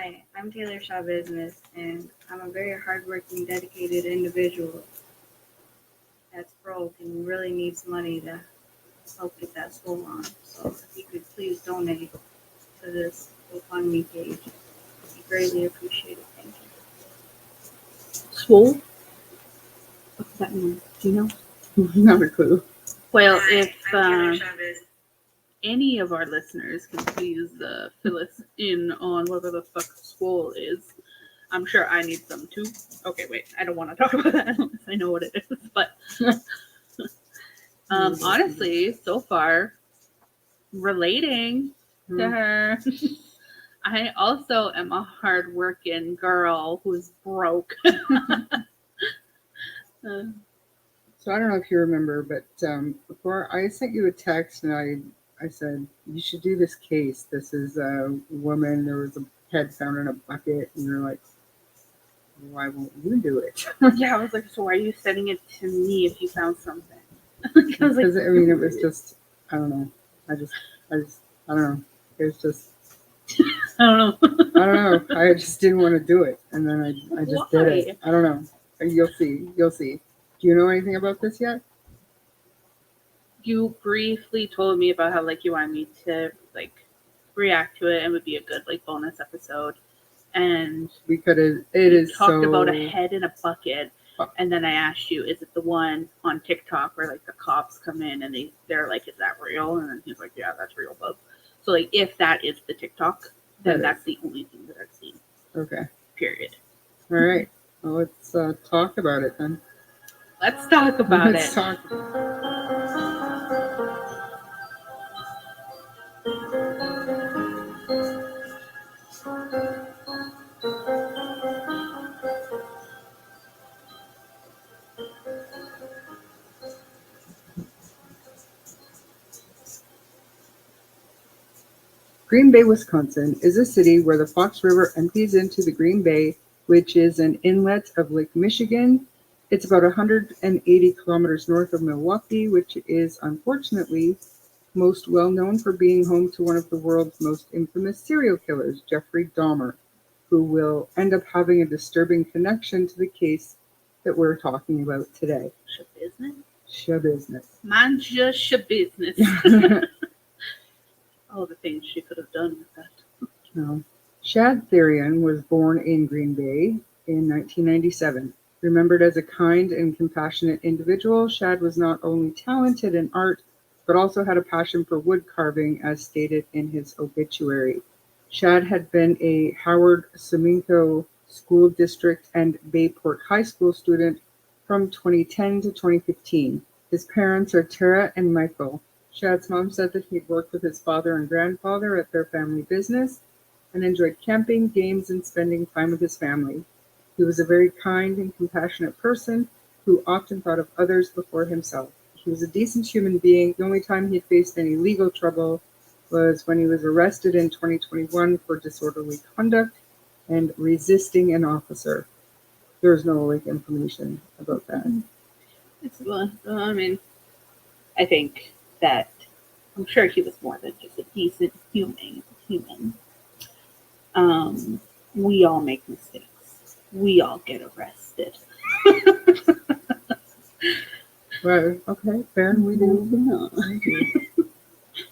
Hi, I'm Taylor Schabusiness, and I'm a very hardworking, dedicated individual that's broke and really needs money to help get that school on. So if you could please donate to this GoFundMe page, it'd be greatly appreciated. Thank you. Swole? What does that mean? Do you know? Not a clue. Well, Hi, if I'm Taylor Schabusiness. any of our listeners can please fill us in on whatever the fuck swole is. I'm sure I need some too. Okay, wait, I don't want to talk about that unless I know what it is. But honestly, so far, relating to her, I also am a hardworking girl who's broke. So I don't know if you remember, but before I sent you a text and I said, you should do this case. This is a woman, there was a head found in a bucket, and you're like, why won't you do it? Yeah, I was like, so why are you sending it to me if you found something? Because I mean, it was just, I don't know. I don't know. It was just, I don't know. I don't know. I just didn't want to do it, and then I just did it. I don't know. You'll see. You'll see. Do you know anything about this yet? You briefly told me about how like you wanted me to like react to it and would be a good like bonus episode. And Because it is talked so... about a head in a bucket, and then I asked you, is it the one on TikTok where like the cops come in and they're like, is that real? And then he's like, yeah, that's real, bub. So like if that is the TikTok, then that's the only thing that I've seen. Okay. Period. All right. Well, let's talk about it then. Let's talk about Let's it. talk. Green Bay, Wisconsin is a city where the Fox River empties into the Green Bay, which is an inlet of Lake Michigan. It's about 180 kilometers north of Milwaukee, which is unfortunately most well known for being home to one of the world's most infamous serial killers, Jeffrey Dahmer, who will end up having a disturbing connection to the case that we're talking about today. Schabusiness. Mine's just Schabusiness. All the things she could have done with that. No. Shad Therian was born in Green Bay in 1997. Remembered as a kind and compassionate individual, Shad was not only talented in art, but also had a passion for wood carving, as stated in his obituary. Shad had been a Howard Suminko School District and Bayport High School student from 2010 to 2015. His parents are Tara and Michael. Shad's mom said that he'd worked with his father and grandfather at their family business and enjoyed camping, games, and spending time with his family. He was a very kind and compassionate person who often thought of others before himself. He was a decent human being. The only time he faced any legal trouble was when he was arrested in 2021 for disorderly conduct and resisting an officer. There's no information about that. I mean, I think that I'm sure he was more than just a decent human. We all make mistakes. We all get arrested. Right. Okay. Fair. We do.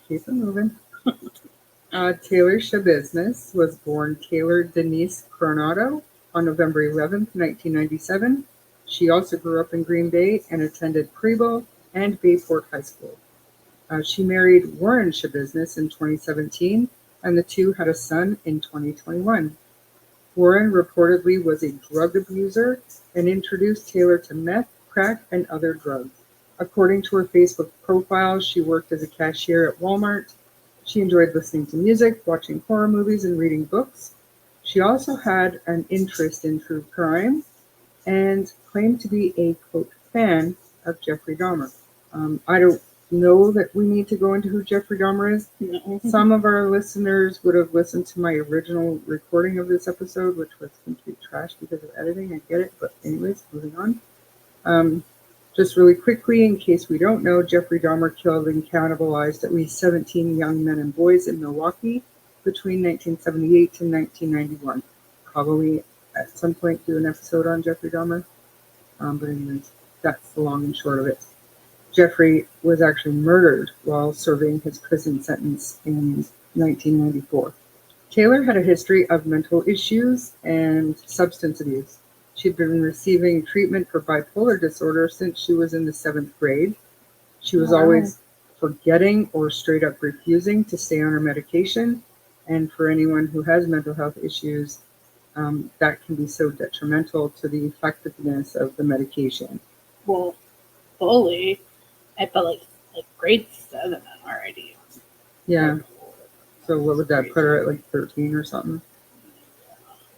Keep it moving. Taylor Schabusiness was born Taylor Denise Coronado on November 11th, 1997. She also grew up in Green Bay and attended Preble and Bayport High School. She married Warren Schabusiness in 2017, and the two had a son in 2021. Warren reportedly was a drug abuser and introduced Taylor to meth, crack, and other drugs. According to her Facebook profile, she worked as a cashier at Walmart. She enjoyed listening to music, watching horror movies, and reading books. She also had an interest in true crime and claimed to be a, quote, fan of Jeffrey Dahmer. I don't know that we need to go into who Jeffrey Dahmer is. No. Some of our listeners would have listened to my original recording of this episode, which was complete trash because of editing. I get it, but anyways, moving on. Just really quickly, in case we don't know, Jeffrey Dahmer killed and cannibalized at least 17 young men and boys in Milwaukee. between 1978 and 1991. Probably at some point do an episode on Jeffrey Dahmer. But anyways, that's the long and short of it. Jeffrey was actually murdered while serving his prison sentence in 1994. Taylor had a history of mental issues and substance abuse. She'd been receiving treatment for bipolar disorder since she was in the 7th grade. She was always forgetting or straight up refusing to stay on her medication. And for anyone who has mental health issues, that can be so detrimental to the effectiveness of the medication. Well, fully. I felt like grade 7 already. Yeah. So what would that put her at, like 13 or something?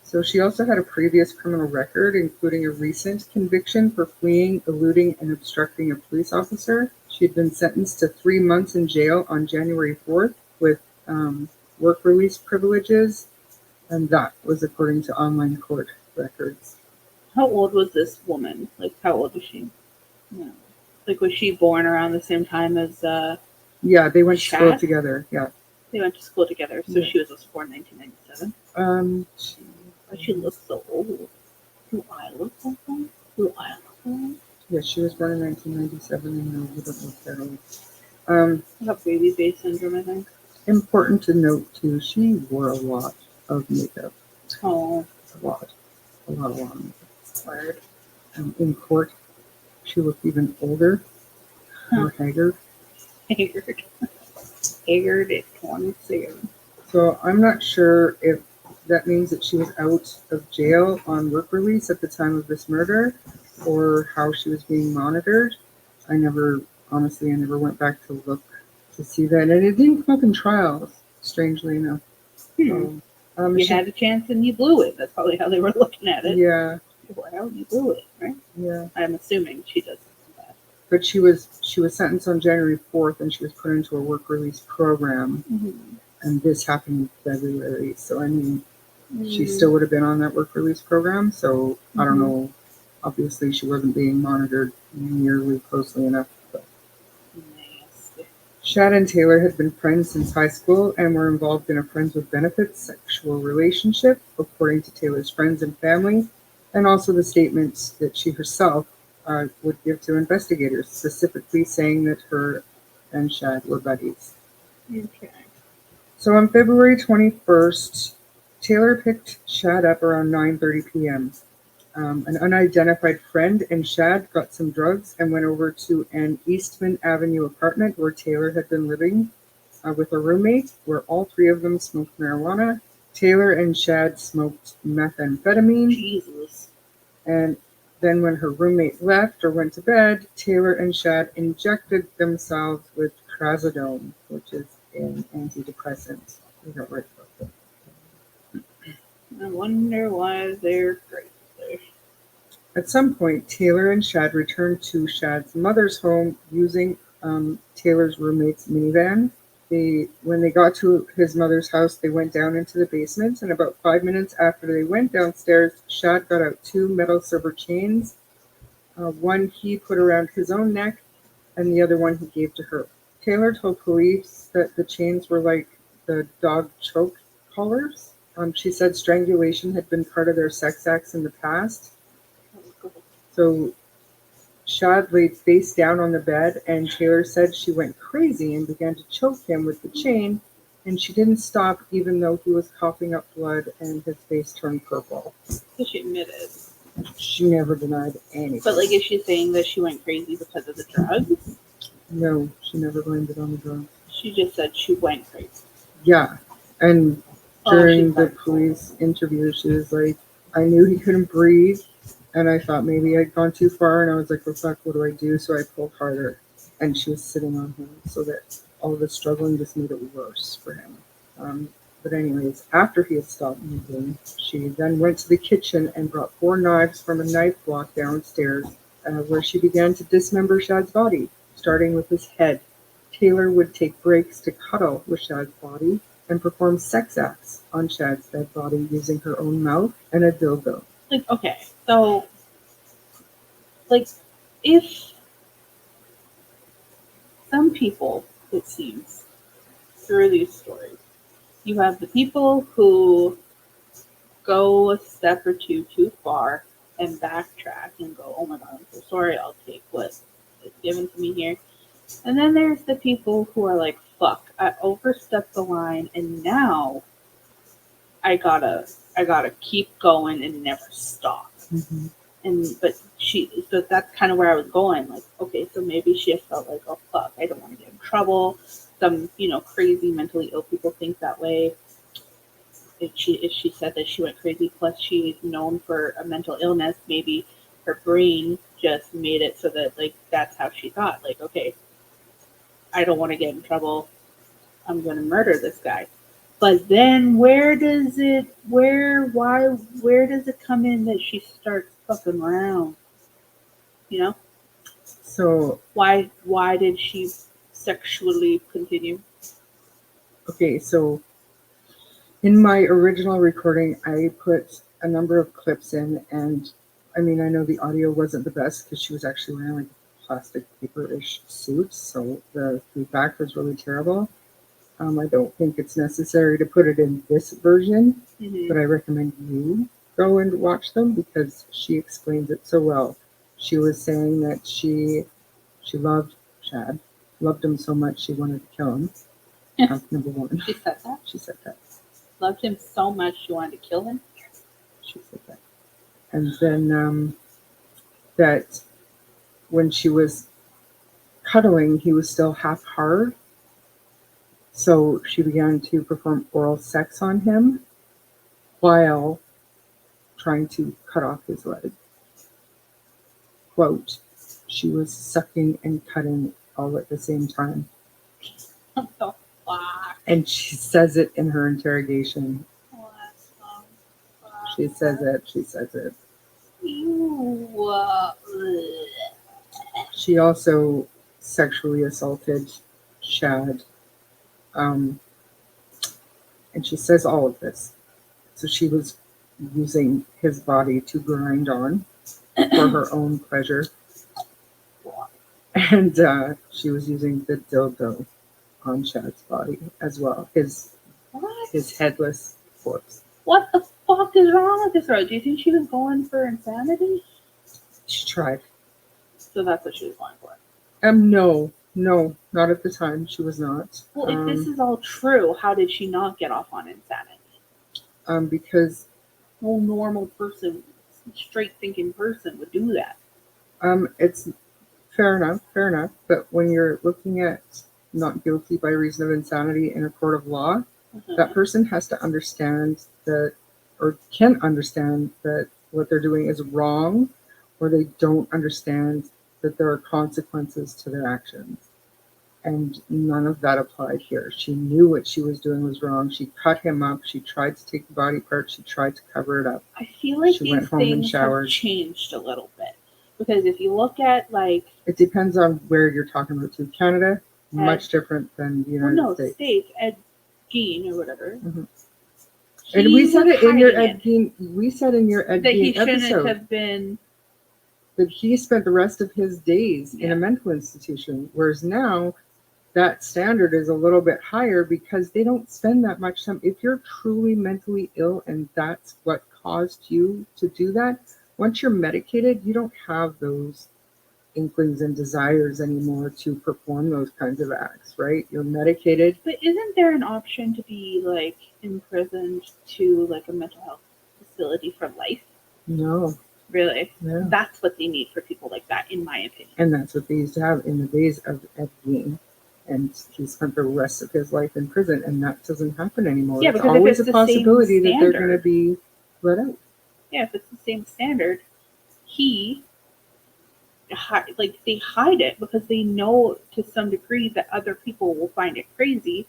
So she also had a previous criminal record, including a recent conviction for fleeing, eluding, and obstructing a police officer. She had been sentenced to 3 months in jail on January 4th with work release privileges, and that was according to online court records. How old was this woman? Like, how old was she? No. Like, was she born around the same time as Yeah, they went to school Chad? together. Yeah. They went to school together, so Yeah. she was born in 1997. Why she looks so old? Do I look like that? Do I look like Yeah, she was born in 1997, and no, you don't look that old. I got baby face syndrome, I think. Important to note too, she wore a lot of makeup. Oh, A lot of makeup. word. In court, she looked even older, more haggard. Haggard. Haggard at 27. So I'm not sure if that means that she was out of jail on work release at the time of this murder, or how she was being monitored. Honestly, I never went back to look to see that, and it didn't come up in trials, strangely enough. You She- had a chance and you blew it. That's probably how they were looking at it. yeah, Well, you blew it, right? yeah. I'm assuming she does that. But she was sentenced on January 4th, and she was put into a work release program, and this happened in February. So I mean, she still would have been on that work release program. So I don't know. Obviously, she wasn't being monitored nearly closely enough. But Nasty. Shad and Taylor had been friends since high school and were involved in a friends with benefits sexual relationship, according to Taylor's friends and family, and also the statements that she herself would give to investigators, specifically saying that her and Shad were buddies. Okay. So on February 21st, Taylor picked Shad up around 9:30 p.m. An unidentified friend and Shad got some drugs and went over to an Eastman Avenue apartment where Taylor had been living with a roommate, where all three of them smoked marijuana. Taylor and Shad smoked methamphetamine. Jesus. And then when her roommate left or went to bed, Taylor and Shad injected themselves with trazodone, which is an antidepressant. We don't write about that. I wonder why they're crazy. At some point, Taylor and Shad returned to Shad's mother's home using Taylor's roommate's minivan. When they got to his mother's house, they went down into the basement, and about 5 minutes after they went downstairs, Shad got out 2 metal silver chains. One he put around his own neck, and the other one he gave to her. Taylor told police that the chains were like the dog choke collars. She said strangulation had been part of their sex acts in the past. So Shad laid face down on the bed, and Taylor said she went crazy and began to choke him with the chain, and she didn't stop even though he was coughing up blood and his face turned purple. So she admitted. She never denied anything. But, like, is she saying that she went crazy because of the drugs? No, she never blamed it on the drugs. She just said she went crazy. Yeah, and during the police interview, she was like, I knew he couldn't breathe, and I thought maybe I'd gone too far, and I was like, well, fuck, what do I do? So I pulled harder, and she was sitting on him, so that all of the struggling just made it worse for him. But anyways, after he had stopped moving, she then went to the kitchen and brought 4 knives from a knife block downstairs, where she began to dismember Shad's body, starting with his head. Taylor would take breaks to cuddle with Shad's body and perform sex acts on Shad's dead body using her own mouth and a dildo. Like, okay, so, like, if some people, it seems, through these stories, you have the people who go a step or two too far and backtrack and go, oh my god, I'm so sorry, I'll take what is given to me here. And then there's the people who are like, fuck, I overstepped the line and now I gotta keep going and never stop. Mm-hmm. But so that's kind of where I was going. Like, okay, so maybe she just felt like, oh fuck, I don't want to get in trouble. Some, crazy mentally ill people think that way. If she said that she went crazy, plus she's known for a mental illness, maybe her brain just made it so that like that's how she thought. Like, okay, I don't want to get in trouble. I'm going to murder this guy. But then where does it come in that she starts fucking around? So Why did she sexually continue? okay, so in my original recording, I put a number of clips in, and I mean, I know the audio wasn't the best because she was actually wearing like a plastic paper-ish suit, so the feedback was really terrible. I don't think it's necessary to put it in this version, Mm-hmm. but I recommend you go and watch them because she explains it so well. She was saying that she loved Chad, loved him so much she wanted to kill him. Number one. She said that? She said that. Loved him so much she wanted to kill him? She said that. And then that when she was cuddling, he was still half hard. So she began to perform oral sex on him while trying to cut off his leg. Quote, she was sucking and cutting all at the same time. What the fuck? And she says it in her interrogation. What the fuck? She says it. Ew. She also sexually assaulted Chad. And she says all of this. So she was using his body to grind on for her own pleasure. And she was using the dildo on Chad's body as well. His headless corpse. What the fuck is wrong with this girl? Do you think she was going for insanity? She tried. So that's what she was going for. No, not at the time. She was not. Well, if this is all true, how did she not get off on insanity? Because no normal person, straight thinking person would do that. It's fair enough. But when you're looking at not guilty by reason of insanity in a court of law, that person has to understand that, or can understand that what they're doing is wrong, or they don't understand that there are consequences to their actions. And none of that applied here. She knew what she was doing was wrong. She cut him up. She tried to take the body part. She tried to cover it up. I feel like she went these home and things showered. have changed a little bit. Because if you look at, like... It depends on where you're talking about too. Canada, much different than the United States. Ed Gein or whatever. Mm-hmm. And we said it in your Ed Gein. We said in your Ed Gein episode. That he shouldn't have been... That he spent the rest of his days in a mental institution. Whereas now... that standard is a little bit higher because they don't spend that much time. If you're truly mentally ill and that's what caused you to do that, once you're medicated, you don't have those inklings and desires anymore to perform those kinds of acts, right? You're medicated. But isn't there an option to be like imprisoned to like a mental health facility for life? No. Really? Yeah. That's what they need for people like that, in my opinion. And that's what they used to have in the days of Ed Gein. And he spent the rest of his life in prison, and that doesn't happen anymore. Yeah, it's because always if it's a possibility the that they're going to be let out. Yeah, if it's the same standard, they hide it because they know to some degree that other people will find it crazy,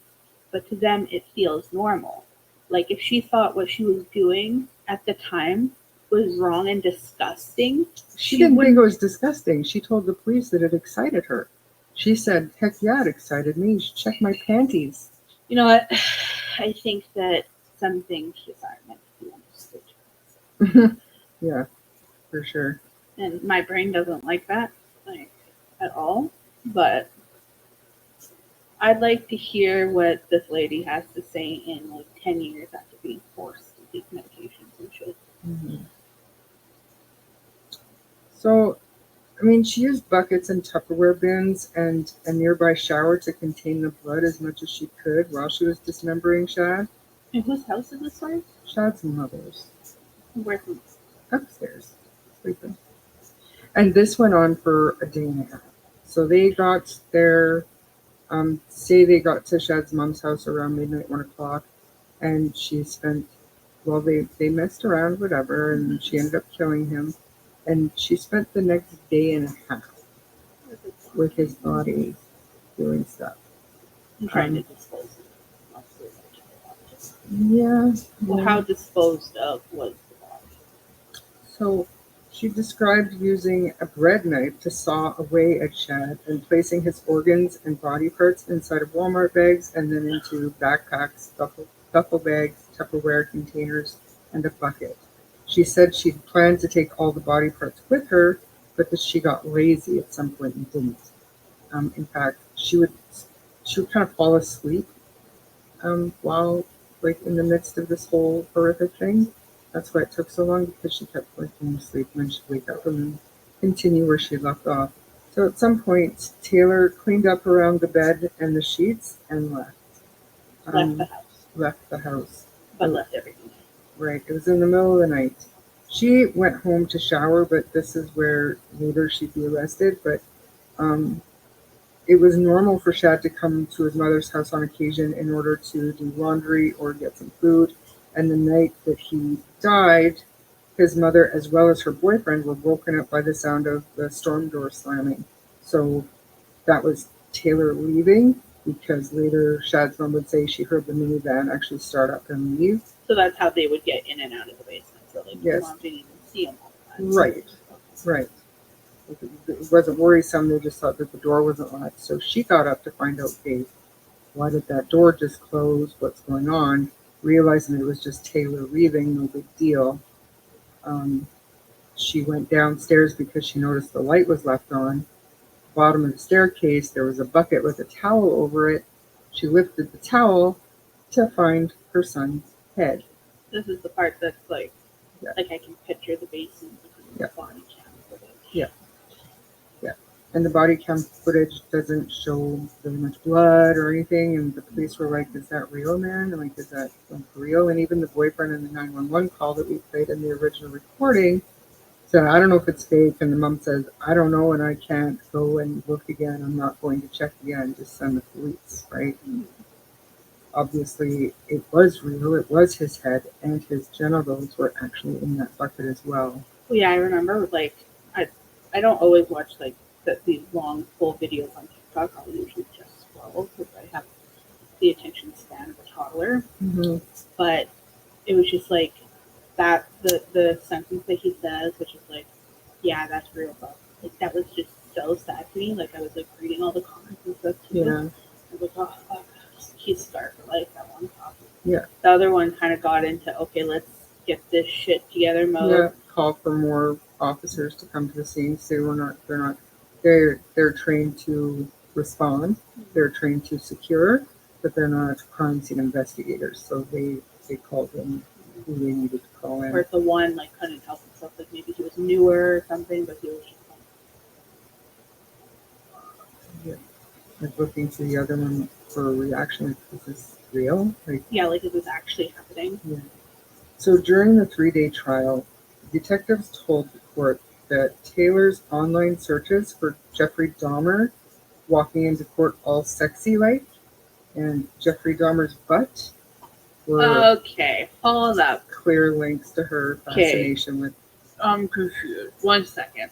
but to them it feels normal. Like if she thought what she was doing at the time was wrong and disgusting, she didn't think it was disgusting. She told the police that it excited her. She said, heck yeah, it excited me. You should check my panties. You know what? I think that some things just aren't meant to be understood. Yeah, for sure. And my brain doesn't like that, like, at all. But I'd like to hear what this lady has to say in like 10 years after being forced to take medications and shit. Mhm. So, I mean, she used buckets and Tupperware bins and a nearby shower to contain the blood as much as she could while she was dismembering Shad. And whose house is this from? Shad's mother's Where's upstairs sleeping. And this went on for a day and a half. So they got their, say they got to Shad's mom's house around midnight, 1 o'clock, and she spent, well, they messed around, whatever, and she ended up killing him. And she spent the next day and a half with his body doing stuff. I'm trying to dispose of it. Yeah. Well, how disposed of was the body? So she described using a bread knife to saw away at Shad and placing his organs and body parts inside of Walmart bags and then into backpacks, duffel bags, Tupperware containers, and a bucket. She said she'd planned to take all the body parts with her, but that she got lazy at some point and didn't. In fact, she would kind of fall asleep while like in the midst of this whole horrific thing. That's why it took so long, because she kept falling asleep and then she'd wake up and then continue where she left off. So at some point, Taylor cleaned up around the bed and the sheets and left. Left the house, Left the house. but left everything. Right. It was in the middle of the night. She went home to shower, but this is where later she'd be arrested. But um, it was normal for Shad to come to his mother's house on occasion in order to do laundry or get some food. And the night that he died, his mother, as well as her boyfriend, were woken up by the sound of the storm door slamming. So that was Taylor leaving, because later Shad's mom would say she heard the minivan actually start up and leave. So that's how they would get in and out of the basement. So like Yes. your mom didn't even see them all the time. Right. Right. It wasn't worrisome, they just thought that the door wasn't locked. So she got up to find out, okay, why did that door just close? What's going on? Realizing it was just Taylor leaving, no big deal. She went downstairs because she noticed the light was left on. Bottom of the staircase, there was a bucket with a towel over it. She lifted the towel to find her son's head. This is the part that's like, Yeah. like I can picture the basement because of Yeah. the body cam footage. Yeah. And the body cam footage doesn't show very much blood or anything. And the police were like, is that real, man? And like, is that like real? And even the boyfriend in the 911 call that we played in the original recording said, I don't know if it's fake. And the mom says, I don't know, and I can't go and look again. I'm not going to check again. Just send the police, right? Obviously, it was real. It was his head, and his genitals were actually in that bucket as well. Well, yeah, I remember like I don't always watch like these long full videos on TikTok. I'll usually just scroll because I have the attention span of a toddler. Mm-hmm. But it was just like that the sentence that he says, which is like, yeah, that's real, but like that was just so sad to me. Like I was like reading all the comments and stuff too. Yeah. I was like, oh fuck, he's scarred for life. That one cop. Yeah. The other one kind of got into okay, let's get this shit together mode. Yeah. Call for more officers to come to the scene. Say they're trained to respond. They're trained to secure, but they're not crime scene investigators. So they called in who they needed to call in. Where the one like couldn't help himself, like maybe he was newer or something, but he was just Like looking to the other one for a reaction. Like, is this real? Like, yeah, like it was actually happening. yeah. So during the 3-day trial, detectives told the court that Taylor's online searches for Jeffrey Dahmer walking into court all sexy like and Jeffrey Dahmer's butt were Okay, hold up. clear links to her fascination with. I'm confused. 1 second.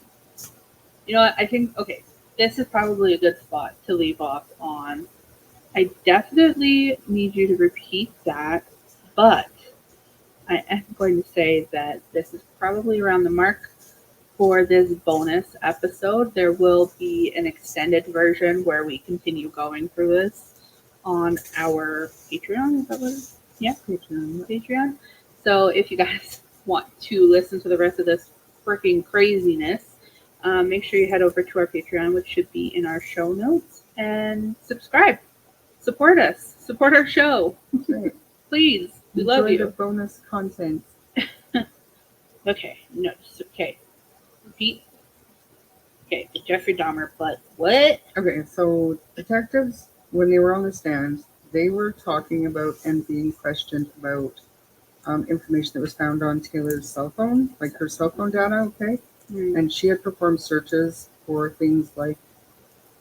You know what? I think okay. This is probably a good spot to leave off on. I definitely need you to repeat that, but I am going to say that this is probably around the mark for this bonus episode. There will be an extended version where we continue going through this on our Patreon. Is that what it is? Yeah, Patreon. So if you guys want to listen to the rest of this freaking craziness, make sure you head over to our Patreon, which should be in our show notes, and subscribe. Support us. Support our show. That's right. Please. We love Enjoy the you. bonus content. Okay. No. Okay. Repeat. Okay. The Jeffrey Dahmer, but what? Okay, so detectives, when they were on the stand, they were talking about and being questioned about information that was found on Taylor's cell phone, like her cell phone data, okay? And she had performed searches for things like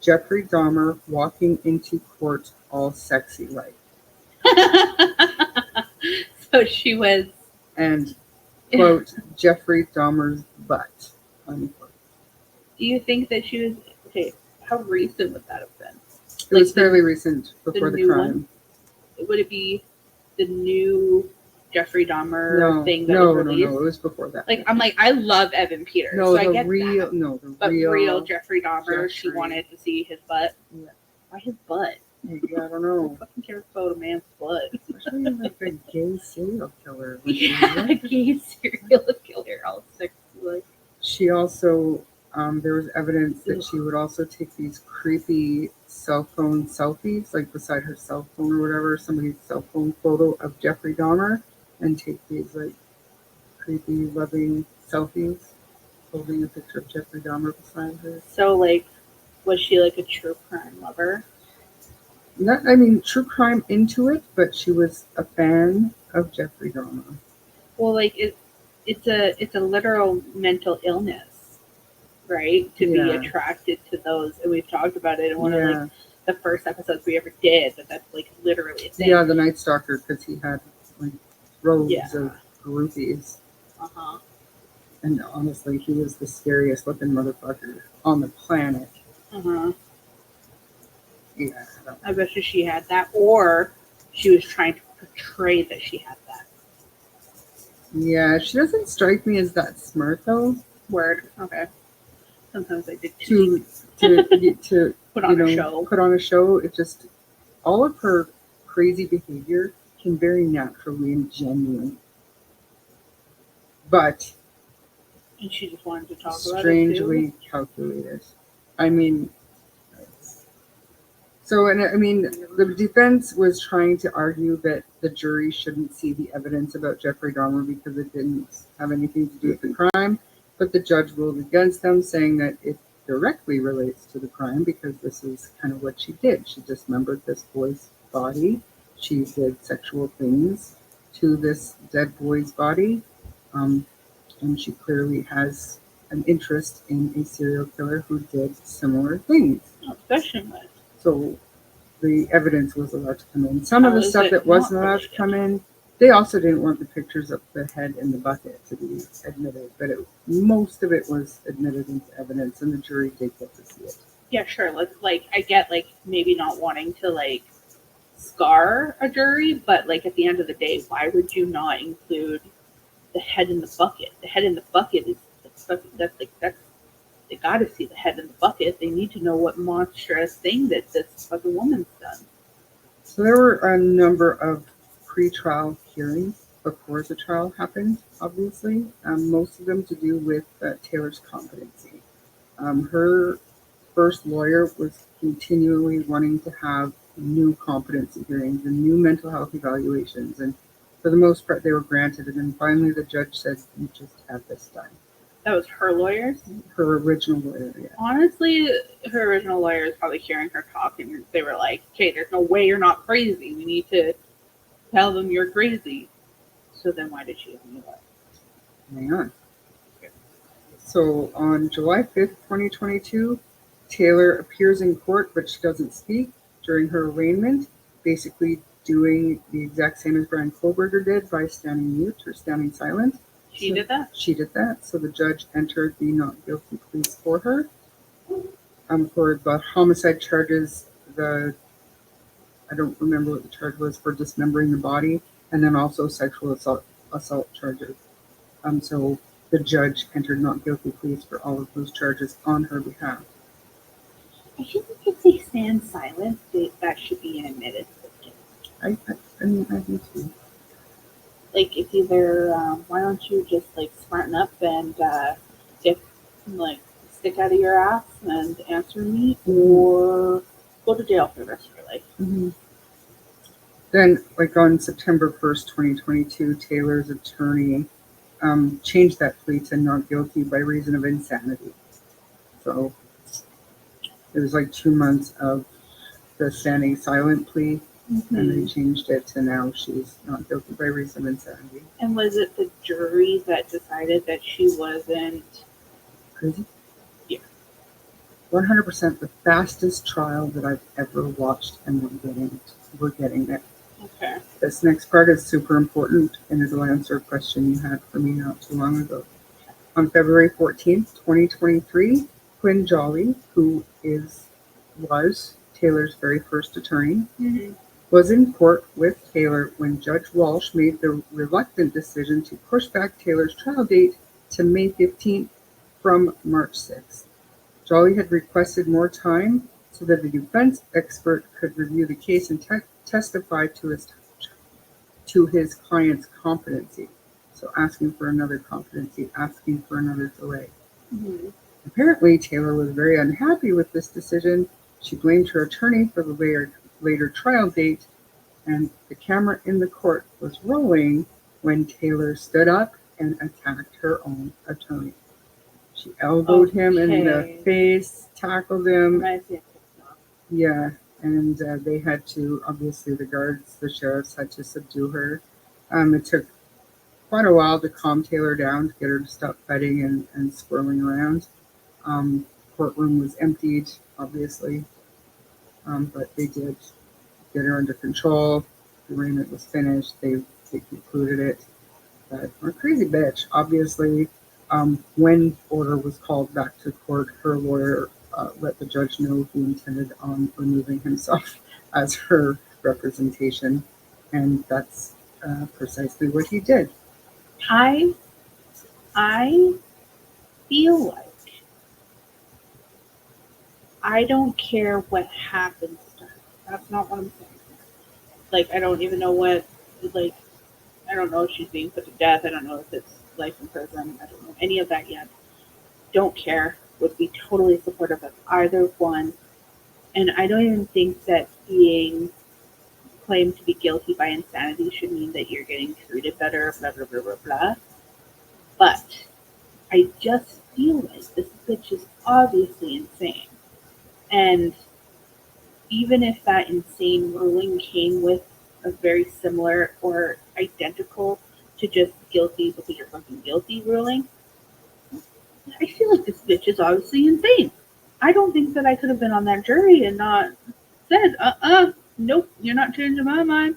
Jeffrey Dahmer walking into court all sexy like. So she was. And, quote, Jeffrey Dahmer's butt, unquote. Do you think that she was. Okay. How recent would that have been? It was fairly recent before the new crime. one? Would it be the new Jeffrey Dahmer No, thing that no, was released? no, it was before that. Like, I'm like, I love Evan Peters. No, so I the get real, that. no, the But real, real Jeffrey Dahmer, she Jeffrey. wanted to see his butt. Yeah. Why his butt? Yeah, I don't Who know. fucking cares about a man's butt? Especially like a gay serial killer. Like, Yeah, a gay serial killer, all sexy like. She also, there was evidence that she would also take these creepy cell phone selfies, like beside her cell phone or whatever, somebody's cell phone photo of Jeffrey Dahmer, and take these like creepy, loving selfies, holding a picture of Jeffrey Dahmer beside her. So, like, was she like a true crime lover? Not, I mean, true crime into it, but she was a fan of Jeffrey Dahmer. Well, like it's a literal mental illness, right? To be Yeah. attracted to those, and we've talked about it in one of Yeah, like the first episodes we ever did. That's like literally a thing. yeah, the Night Stalker, because he had like droves Yeah. of groupies. Uh-huh. And honestly, he was the scariest looking motherfucker on the planet. Uh-huh. Yeah. I bet you she had that, or she was trying to portray that she had that. Yeah, she doesn't strike me as that smart though. Word. Okay. Sometimes I did To put on a show. Put on a show. It just all of her crazy behavior came very naturally and genuine. But And she just wanted to talk about it strangely too. calculated. I mean, so, and I mean, the defense was trying to argue that the jury shouldn't see the evidence about Jeffrey Dahmer because it didn't have anything to do with the crime, but the judge ruled against them, saying that it directly relates to the crime because this is kind of what she did. She dismembered this boy's body. She did sexual things to this dead boy's body, and she clearly has an interest in a serial killer who did similar things. Obsession with. So the evidence was allowed to come in. Some of How the is stuff it that wasn't not allowed to related? come in, they also didn't want the pictures of the head in the bucket to be admitted, but most of it was admitted into evidence, and the jury did get to see it. Yeah, sure. Like I get like maybe not wanting to like scar a jury, but like at the end of the day, why would you not include the head in the bucket? The head in the bucket is that's they got to see the head in the bucket. They need to know what monstrous thing that this fucking woman's done. So there were a number of pre-trial hearings before the trial happened, obviously, most of them to do with Taylor's competency. Her first lawyer was continually wanting to have new competency hearings and new mental health evaluations, and for the most part they were granted, and then finally the judge said, you just have this done. That was her lawyers? Her original lawyer, yeah. Honestly, her original lawyer is probably hearing her talk, and they were like, okay, there's no way you're not crazy. We need to tell them you're crazy. So then why did she have me left? Hang on. So on July 5th, 2022, Taylor appears in court, but she doesn't speak during her arraignment, basically doing the exact same as Brian Kohlberger did by standing mute or standing silent. She did that? She did that. So the judge entered the not guilty pleas for her. For the homicide charges, I don't remember what the charge was for dismembering the body, and then also sexual assault charges. So the judge entered not guilty pleas for all of those charges on her behalf. I feel like if they stand silent, that should be an admitted guilty. I mean, I do too. Like, it's either, why don't you just, like, smarten up and stick out of your ass and answer me, or go to jail for the rest of your life. Mm-hmm. Then, like on September 1st, 2022, Taylor's attorney changed that plea to not guilty by reason of insanity. So it was like 2 months of the standing silent plea, and they changed it to now she's not guilty by reason of insanity. And was it the jury that decided that she wasn't? Crazy? Yeah. 100% the fastest trial that I've ever watched, and we're getting there. Okay. This next part is super important, and it'll answer a question you had for me not too long ago. On February 14th, 2023, Quinn Jolly, who was Taylor's very first attorney, was in court with Taylor when Judge Walsh made the reluctant decision to push back Taylor's trial date to May 15th from March 6th. Jolly had requested more time so that the defense expert could review the case and testify to his client's competency. So asking for another competency, asking for another delay. Apparently, Taylor was very unhappy with this decision. She blamed her attorney for the later trial date, and the camera in the court was rolling when Taylor stood up and attacked her own attorney. She elbowed him in the face, tackled him. Yeah, and they had to, obviously the sheriffs had to subdue her. It took quite a while to calm Taylor down, to get her to stop fighting and squirming around. Courtroom was emptied, obviously, but they did get her under control. The arraignment was finished. They concluded it. But a crazy bitch, obviously. When order was called back to court, her lawyer let the judge know he intended on removing himself as her representation, and that's precisely what he did. I feel like I don't care what happens to her. That's not what I'm saying. Like, I don't even know what, like, I don't know if she's being put to death. I don't know if it's life in prison. I don't know any of that yet. Don't care. Would be totally supportive of either one. And I don't even think that being claimed to be guilty by insanity should mean that you're getting treated better, blah, blah, blah, blah, blah. But I just feel like this bitch is obviously insane. And even if that insane ruling came with a very similar or identical to just guilty because you're fucking guilty ruling, I feel like this bitch is obviously insane. I don't think that I could have been on that jury and not said, nope, you're not changing my mind.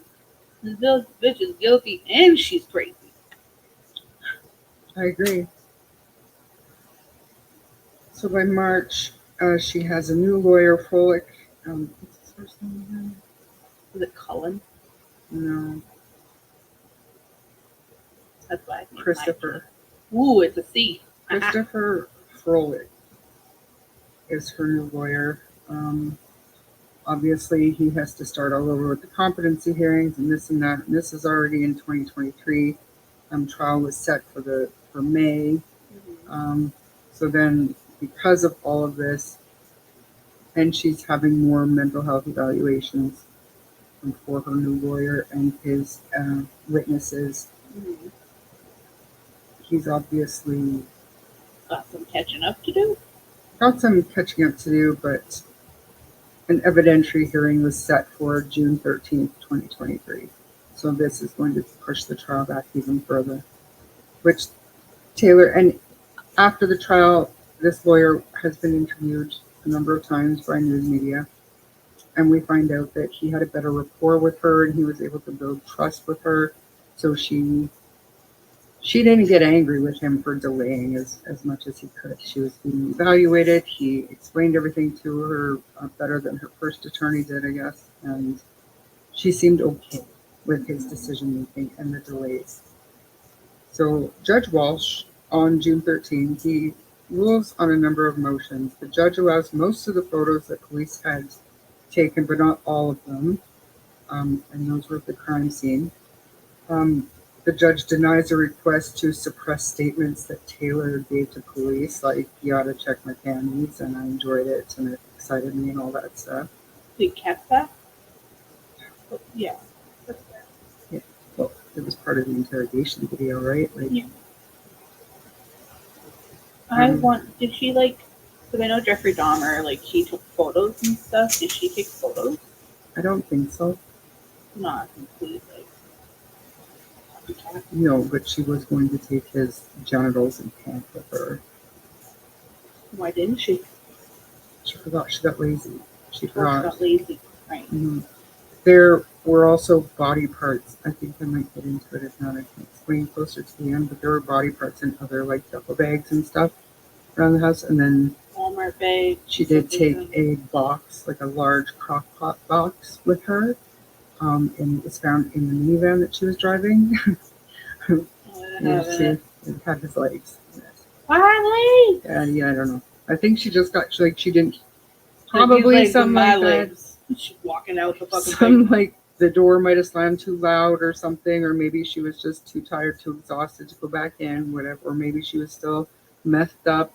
This bitch is guilty and she's crazy. I agree. So by March, she has a new lawyer, Frolic. What's his first name again? Is it Cullen? No, That's why I think Christopher. Ooh, it's a C. Christopher Frolic is her new lawyer. Obviously, he has to start all over with the competency hearings and this and that. And this is already in 2023. Trial was set for May. So then, because of all of this, and she's having more mental health evaluations for her new lawyer and his witnesses. He's obviously Got some catching up to do. got some catching up to do, but an evidentiary hearing was set for June 13th, 2023. So this is going to push the trial back even further. Which Taylor, and after the trial, this lawyer has been interviewed a number of times by news media. And we find out that he had a better rapport with her and he was able to build trust with her. So she didn't get angry with him for delaying as much as he could. She was being evaluated. He explained everything to her better than her first attorney did, I guess. And she seemed okay with his decision making and the delays. So Judge Walsh, on June 13, he rules on a number of motions. The judge allows most of the photos that police had taken, but not all of them. And those were at the crime scene. The judge denies a request to suppress statements that Taylor gave to police, like, you ought to check my panties, and I enjoyed it, and it excited me, and all that stuff. We kept that? Yeah. part of the interrogation video, right? Like, Yeah. Did she like, because I know Jeffrey Dahmer, like, he took photos and stuff. Did she take photos? I don't think so. Not complete, like, No, but she was going to take his genitals and camp with her. why didn't she? She forgot. She got lazy. She Or she forgot. got lazy, right? Mhm. There were also body parts. I think I might get into it if not. I can explain closer to the end. But there were body parts in other like duffel bags and stuff around the house. And then Walmart bag. she did take a box, like a large crock pot box, with her. And it was found in the minivan that she was driving. Oh, It had his legs. why legs? And yeah, I don't know. I think she just got she didn't. Like, Probably these legs are something my like that. legs. She's walking out the fucking Some thing. like the door might have slammed too loud or something, or maybe she was just too tired, too exhausted to go back in, whatever. Or maybe she was still methed up.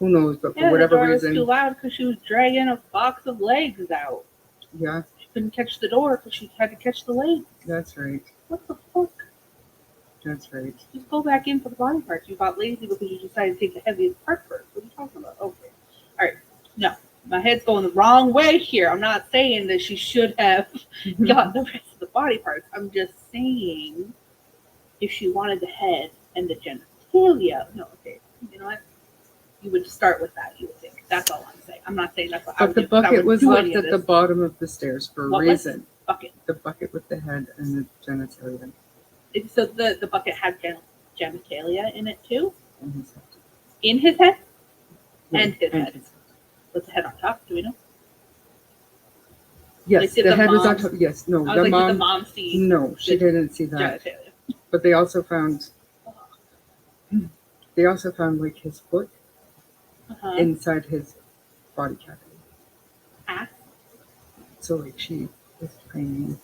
Who knows? But Yeah, for whatever the door reason, was too loud because she was dragging a box of legs out. yeah, She couldn't catch the door because she had to catch the legs. that's right. What the fuck? That's right. Just go back in for the body parts. You got lazy because you decided to take the heaviest part first. What are you talking about? Okay. All right. No, my head's going the wrong way here. I'm not saying that she should have gotten the rest of the body parts. I'm just saying if she wanted the head and the genitalia. No, okay. You know what? You would start with that, you would think. That's all I'm saying. I'm not saying that's what I But would the do, 'cause I bucket wouldn't was do left any of at the this. bottom of the stairs for a What was reason. Bucket. The bucket with the head and the genitalia So the bucket had genitalia in it too? in his head. In his head? Yeah, And his head. head. Was the head on top? Do we know? Yes, Like, did the the head was on mom- top. Yes, no, I was the like, mom. did the mom see No, she the didn't see that. genitalia? But they also found like his foot Uh-huh. inside his body cavity. Ass? So like she was playing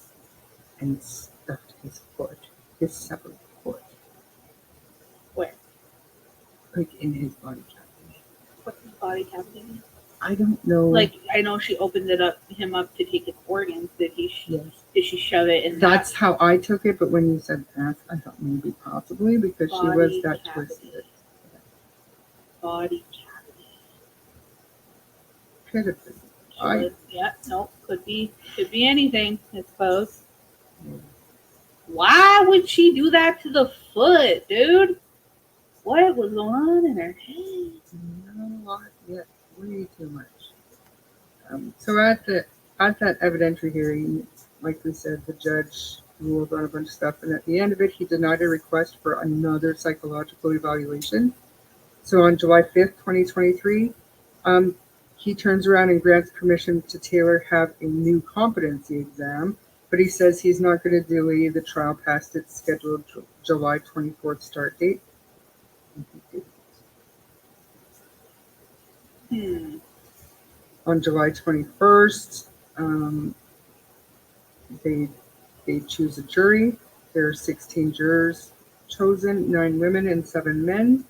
and stuffed his foot, his severed foot, Where? like in his body cavity. What's his body cavity? I don't know. Like, I know she opened him up to take his organs. Did Yes. she shove it in That's how I took it, but when you said ass, I thought maybe possibly because she was Body that cavity. twisted. body cavity? Could have been. Yeah, no, could be anything, I suppose. Why would she do that to the foot, dude? What was going on in her head? Not a lot yet. Way too much. So at that evidentiary hearing, like we said, the judge ruled on a bunch of stuff, and at the end of it, he denied a request for another psychological evaluation. So on July 5th, 2023, he turns around and grants permission to Taylor have a new competency exam, but he says he's not going to delay the trial past its scheduled July 24th start date. On July 21st, they choose a jury. There are 16 jurors chosen, 9 women and 7 men.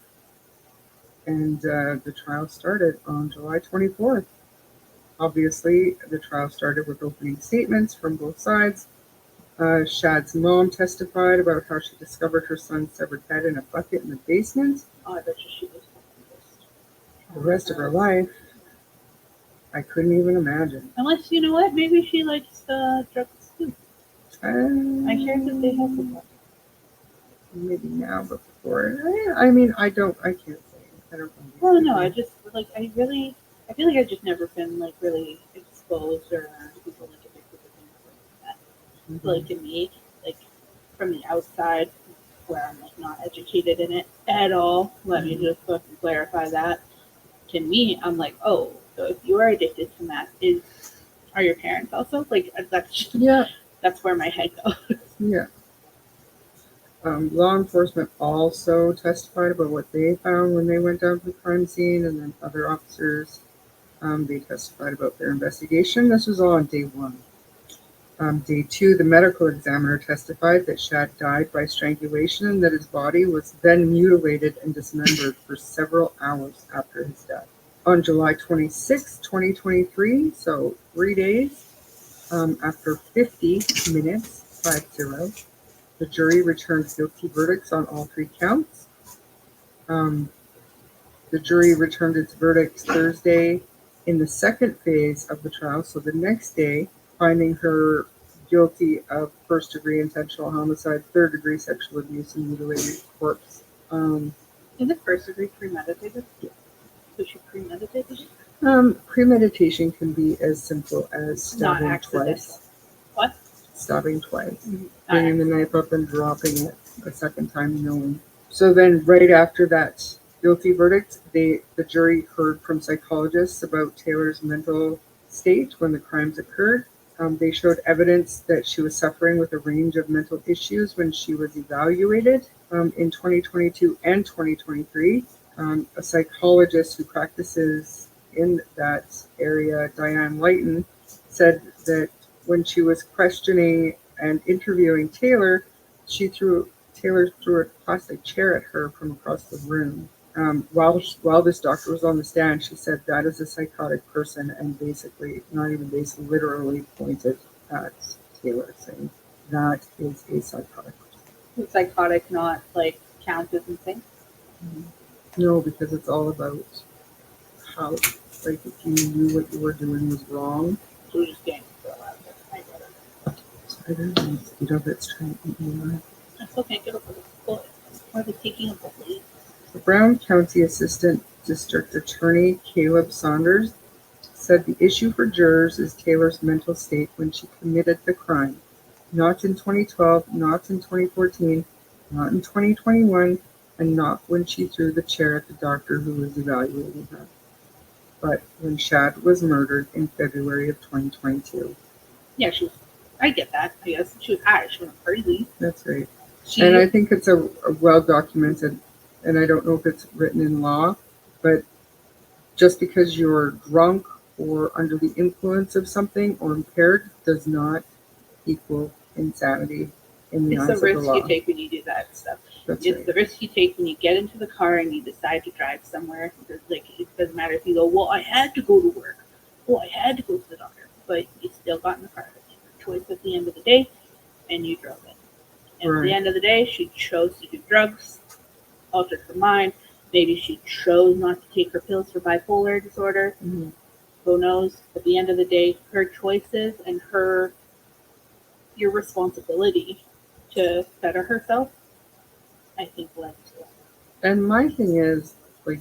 And the trial started on July 24th. Obviously, the trial started with opening statements from both sides. Shad's mom testified about how she discovered her son's severed head in a bucket in the basement. Oh, I bet you she was The rest of her life, I couldn't even imagine. Unless, you know what, maybe she likes drugs too. I hear that they help with that. Maybe now, but before. I mean, I can't say. I don't know. Well, no, I just, like, I feel like I've just never been, like, really exposed or around people, like, addicted to things like that. Mhm. So, like, to me, like, from the outside, where I'm, like, not educated in it at all, let me just fucking clarify that. To me, I'm like, oh, so if you are addicted to meth, are your parents also? Like, that's where my head goes. Yeah. Law enforcement also testified about what they found when they went down to the crime scene, and then other officers, they testified about their investigation. This was all on day 1. Day 2, the medical examiner testified that Shad died by strangulation and that his body was then mutilated and dismembered for several hours after his death. On July 26, 2023, so 3 days, after 50 minutes, 50, The jury returned guilty verdicts on all 3 counts. The jury returned its verdict Thursday in the second phase of the trial, so the next day, finding her guilty of first-degree intentional homicide, third-degree sexual abuse, and mutilated corpse. Is it first degree premeditated? Yeah. So she premeditated? Premeditation can be as simple as Not stabbing accidental. twice. What? Stabbing twice. Not Bringing the knife up and dropping it a second time, knowing. So then, right after that guilty verdict, the jury heard from psychologists about Taylor's mental state when the crimes occurred. They showed evidence that she was suffering with a range of mental issues when she was evaluated in 2022 and 2023. A psychologist who practices in that area, Diane Lighton, said that when she was questioning and interviewing Taylor, Taylor threw a plastic chair at her from across the room. While this doctor was on the stand, she said that is a psychotic person, and basically, not even basically, literally pointed at Taylor, saying that is a psychotic person. Is psychotic not like count as insane? No, because it's all about how, like, if you knew what you were doing was wrong. So we're just getting to out there. I get it. Spiders, you know, that's trying to eat you alive. I still can't get over the bullet. Why are they taking a bullet? The Brown County Assistant District Attorney Caleb Saunders said the issue for jurors is Taylor's mental state when she committed the crime. Not in 2012, not in 2014, not in 2021, and not when she threw the chair at the doctor who was evaluating her, but when Shad was murdered in February of 2022. Yeah, she was. I get that. I guess she was high. She wasn't crazy. That's right. She. And I think it's a well documented, and I don't know if it's written in law, but just because you're drunk or under the influence of something or impaired does not equal insanity in the It's eyes the of the risk law. you take when you do that stuff. That's It's right. the risk you take when you get into the car and you decide to drive somewhere. Because, like, it doesn't matter if you go, well, I had to go to work. Well, I had to go to the doctor. But you still got in the car. It's your choice at the end of the day, and you drove it. And at Right. the end of the day, she chose to do drugs, altered her mind. Maybe she chose not to take her pills for bipolar disorder. Mhm. Who knows? At the end of the day, her choices and your responsibility to better herself, I think, led to it. And my thing is, like,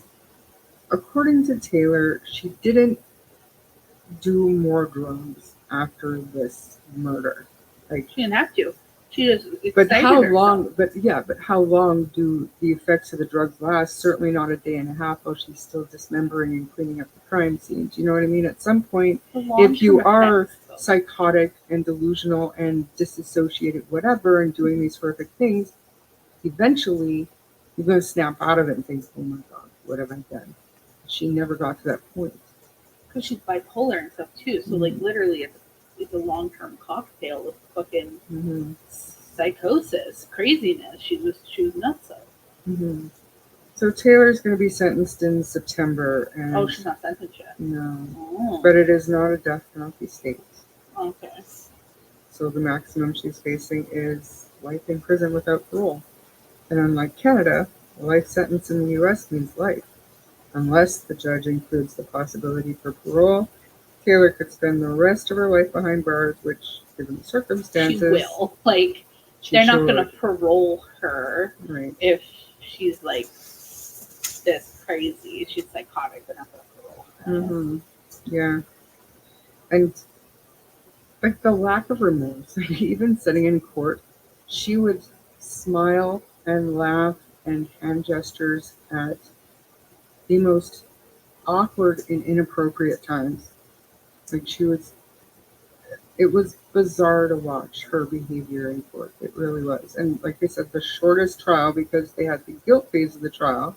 according to Taylor, she didn't do more drugs after this murder. Like, She didn't have to. She just excited but how herself. long? But how long do the effects of the drugs last? Certainly not a day and a half while she's still dismembering and cleaning up the crime scenes. You know what I mean? At some point, The if you long-term are effects, though. psychotic and delusional and disassociated, whatever, and doing these horrific things, eventually you're going to snap out of it and think, "Oh my God, what have I done?" She never got to that point. Because she's bipolar and stuff too. So like literally, it's a long-term cocktail of fucking Mm-hmm. psychosis, craziness. She was nuts. Mm-hmm. So Taylor's going to be sentenced in September, and Oh, she's not sentenced yet. no, Oh, but it is not a death penalty state. okay. So the maximum she's facing is life in prison without parole. And unlike Canada, a life sentence in the U.S. means life. Unless the judge includes the possibility for parole, Taylor could spend the rest of her life behind bars, which, given the She circumstances, will. Like, she they're not going should. to parole her Right. if she's like this crazy. She's psychotic. They're not going to parole her. Mm-hmm. Yeah. And like the lack of remorse, like, even sitting in court, she would smile and laugh and hand gestures at the most awkward and inappropriate times. Like it was bizarre to watch her behavior in court. It really was. And like I said, the shortest trial because they had the guilt phase of the trial,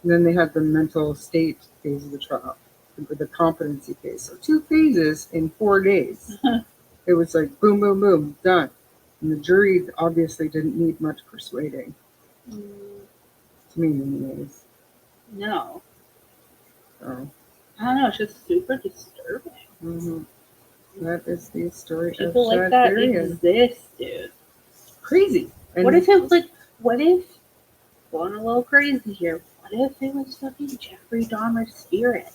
and then they had the mental state phase of the trial, the competency phase. So 2 phases in 4 days. It was like boom, boom, boom, done. And the jury obviously didn't need much persuading, to me anyways. No. So, I don't know. It's just super disturbing. mhm. That is the story People of like that Shadbarian. exist, dude. Crazy. And What if it was like, what if, going a little crazy here, what if it was fucking Jeffrey Dahmer's spirit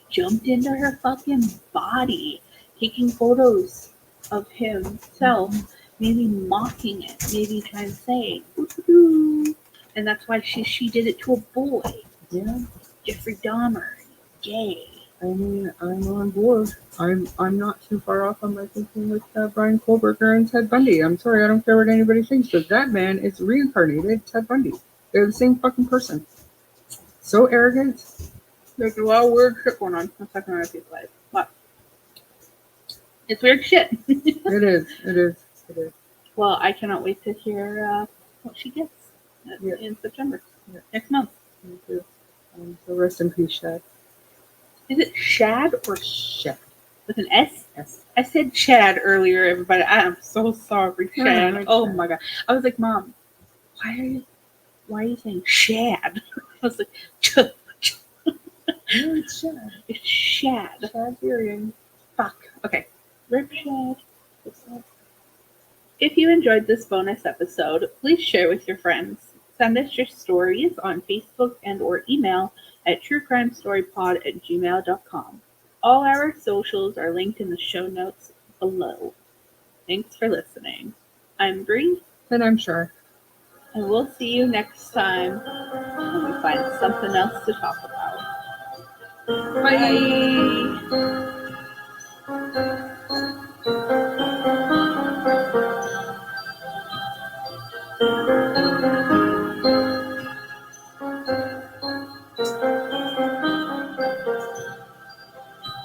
jumped into her fucking body, taking photos of himself, maybe mocking it, maybe trying to say, "Ooh," and that's why she did it to a boy. yeah, Jeffrey Dahmer, gay. I mean, I'm on board. I'm not too far off on my thinking with Brian Kohlberger and Ted Bundy. I'm sorry, I don't care what anybody thinks, but that man is reincarnated Ted Bundy. They're the same fucking person. So arrogant. There's a lot of weird shit going on. I'm talking about people's life. What? It's weird shit. It is. It is. It is. Well, I cannot wait to hear what she gets Yeah. in September. Yeah. Next month. Me too. So rest in peace, Shad. Is it Shad or Shad. with an S? Yes. I said Chad earlier, everybody. I am so sorry, No, Chad. no, it's Oh Shad. my god. I was like, Mom, why are you saying Shad? I was like, No, it's Shad. it's Shad. Shad Syrian. Fuck. Okay. Rip Shad. If you enjoyed this bonus episode, please share with your friends. Send us your stories on Facebook and or email at truecrimestorypod@gmail.com. All our socials are linked in the show notes below. Thanks for listening. I'm Bree, And I'm Shar. and we'll see you next time when we find something else to talk about. Bye. Bye.